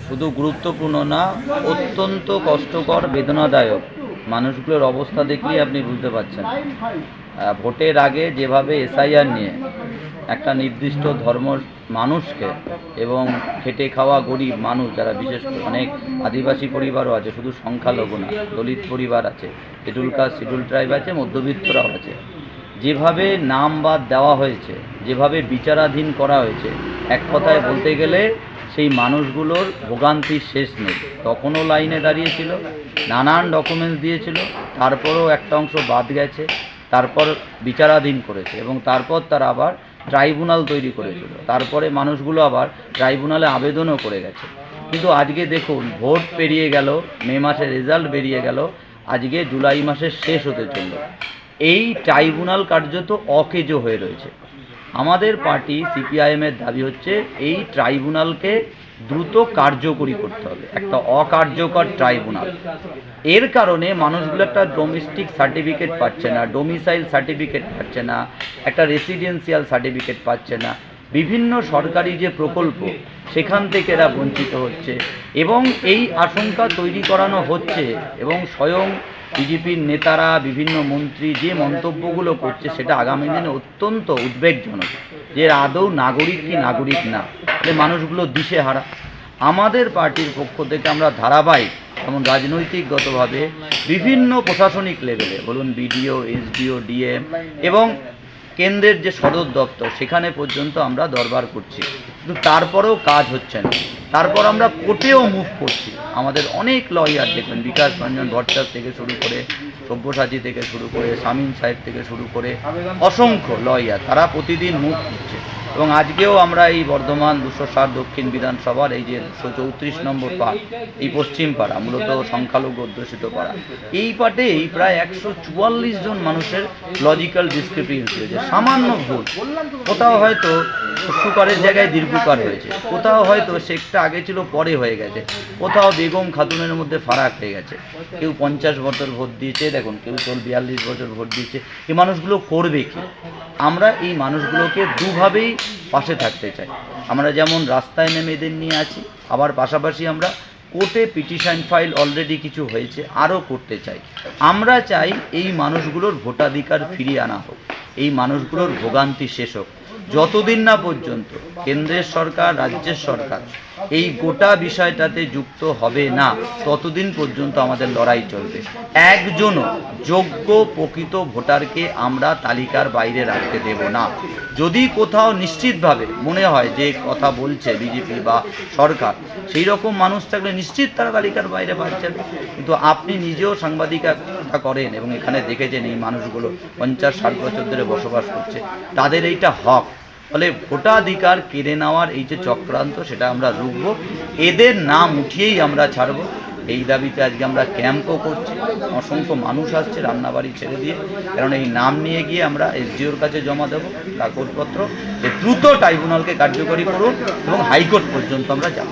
শুধু গুরুত্বপূর্ণ না, অত্যন্ত কষ্টকর, বেদনাদায়ক। মানুষগুলোর অবস্থা দেখলেই আপনি বুঝতে পারছেন। ভোটের আগে যেভাবে এসআইআর নিয়ে একটা নির্দিষ্ট ধর্ম মানুষকে এবং খেটে খাওয়া গরিব মানুষ, যারা বিশেষ করে অনেক আদিবাসী পরিবারও আছে, শুধু সংখ্যালঘু না, দলিত পরিবার আছে, শিডিউল কাস্ট, শিডিউল ট্রাইব আছে, মধ্যবিত্তরাও আছে, যেভাবে নাম বাদ দেওয়া হয়েছে, যেভাবে বিচারাধীন করা হয়েছে, এক কথায় বলতে গেলে সেই মানুষগুলোর ভোগান্তির শেষ নেই। তখনও লাইনে দাঁড়িয়েছিল, নানান ডকুমেন্টস দিয়েছিল, তারপরেও একটা অংশ বাদ গেছে, তারপর বিচারাধীন করেছে এবং তারপর তারা আবার ট্রাইব্যুনাল তৈরি করেছিল, তারপরে মানুষগুলো আবার ট্রাইব্যুনালে আবেদনও করে গেছে। কিন্তু আজকে দেখুন, ভোট পেরিয়ে গেল, মে মাসের রেজাল্ট বেরিয়ে গেল, আজকে জুলাই মাসের শেষ হতে চলল, এই ট্রাইব্যুনাল কার্যত অকেজো হয়ে রয়েছে। আমাদের পার্টি সিপিআইএমের দাবি হচ্ছে এই ট্রাইব্যুনালকে দ্রুত কার্যকরী করতে হবে, একটা অকার্যকর ট্রাইব্যুনাল। এর কারণে মানুষগুলো একটা ডোমেস্টিক সার্টিফিকেট পাচ্ছে না, ডোমিসাইল সার্টিফিকেট পাচ্ছে না, একটা রেসিডেন্সিয়াল সার্টিফিকেট পাচ্ছে না, বিভিন্ন সরকারি যে প্রকল্প সেখান থেকে এরা বঞ্চিত হচ্ছে এবং এই আশঙ্কা তৈরি করানো হচ্ছে এবং স্বয়ং বিজেপির নেতারা, বিভিন্ন মন্ত্রী যে মন্তব্যগুলো করছে সেটা আগামী দিনে অত্যন্ত উদ্বেগজনক, যে আদৌ নাগরিক কি নাগরিক না, যে মানুষগুলো দিশেহারা। আমাদের পার্টির পক্ষ থেকে আমরা ধারাবাহিক, যেমন রাজনৈতিকগতভাবে বিভিন্ন প্রশাসনিক লেভেলে বলুন, বিডিও, এসডিও, ডিএম এবং কেন্দ্রের যে সদর দপ্তর সেখানে পর্যন্ত আমরা দরবার করছি, কিন্তু তারপরেও কাজ হচ্ছে না। তারপর আমরা কোর্টেও মুভ করছি। আমাদের অনেক লয়ার দেখবেন, বিকাশ রঞ্জন ভট্টাচার্য থেকে শুরু করে, সব্যসাচী থেকে শুরু করে, শামীম সাহেব থেকে শুরু করে অসংখ্য লয়ার, তারা প্রতিদিন মুভ করছে। এবং আজকেও আমরা এই বর্ধমান 207 দক্ষিণ বিধানসভার এই যে 234 নম্বর পার্ট, এই পশ্চিম পাড়া, মূলত সংখ্যালঘু অধ্যুষিত পাড়া, এই পার্টেই প্রায় 144 জন মানুষের লজিক্যাল ডিসক্রিপেন্সি হয়েছে। সামান্য ভুল, কোথাও হয়তো সুকারের জায়গায় দীর্ঘকার হয়েছে, কোথাও হয়তো শেখটা আগে ছিল পরে হয়ে গেছে, কোথাও বেগম খাতুনের মধ্যে ফারাক হয়ে গেছে। কেউ 50 বছর ভোট দিয়েছে, দেখুন কেউ 42 বছর ভোট দিয়েছে। এই মানুষগুলো করবে কি? আমরা এই মানুষগুলোকে দুভাবেই পাশে থাকতে চাই। আমরা যেমন রাস্তায় নেমে এদের নিয়ে আছি, আবার পাশাপাশি আমরা কোর্টে পিটিশন ফাইল অলরেডি কিছু হয়েছে, আরও করতে চাই। আমরা চাই এই মানুষগুলোর ভোটাধিকার ফিরিয়ে আনা হোক, এই মানুষগুলোর ভোগান্তি শেষ হোক। যতদিন না পর্যন্ত কেন্দ্রের সরকার, রাজ্যের সরকার এই গোটা বিষয়টাতে যুক্ত হবে না, ততদিন পর্যন্ত আমাদের লড়াই চলবে। একজনও যোগ্য প্রকৃত ভোটারকে আমরা তালিকার বাইরে রাখতে দেব না। যদি কোথাও নিশ্চিতভাবে মনে হয় যে কথা বলছে বিজেপি বা সরকার, সেই রকম মানুষ থাকলে নিশ্চিত তারা তালিকার বাইরে পাচ্ছেন। কিন্তু আপনি নিজেও সাংবাদিকতা করেন এবং এখানে দেখেছেন এই মানুষগুলো 50-60 বছর ধরে বসবাস করছে, তাদের এইটা হক। ফলে ভোটাধিকার কেড়ে নেওয়ার এই যে চক্রান্ত, সেটা আমরা রুখব, এদের নাম উঠিয়েই আমরা ছাড়ব। এই দাবিতে আজকে আমরা ক্যাম্পও করছি। অসংখ্য মানুষ আসছে রান্নাবাড়ি ছেড়ে দিয়ে, কারণ এই নাম নিয়ে গিয়ে আমরা এসডিওর কাছে জমা দেবো কাগজপত্র, যে দ্রুত ট্রাইব্যুনালকে কার্যকরী করুন এবং হাইকোর্ট পর্যন্ত আমরা যাব।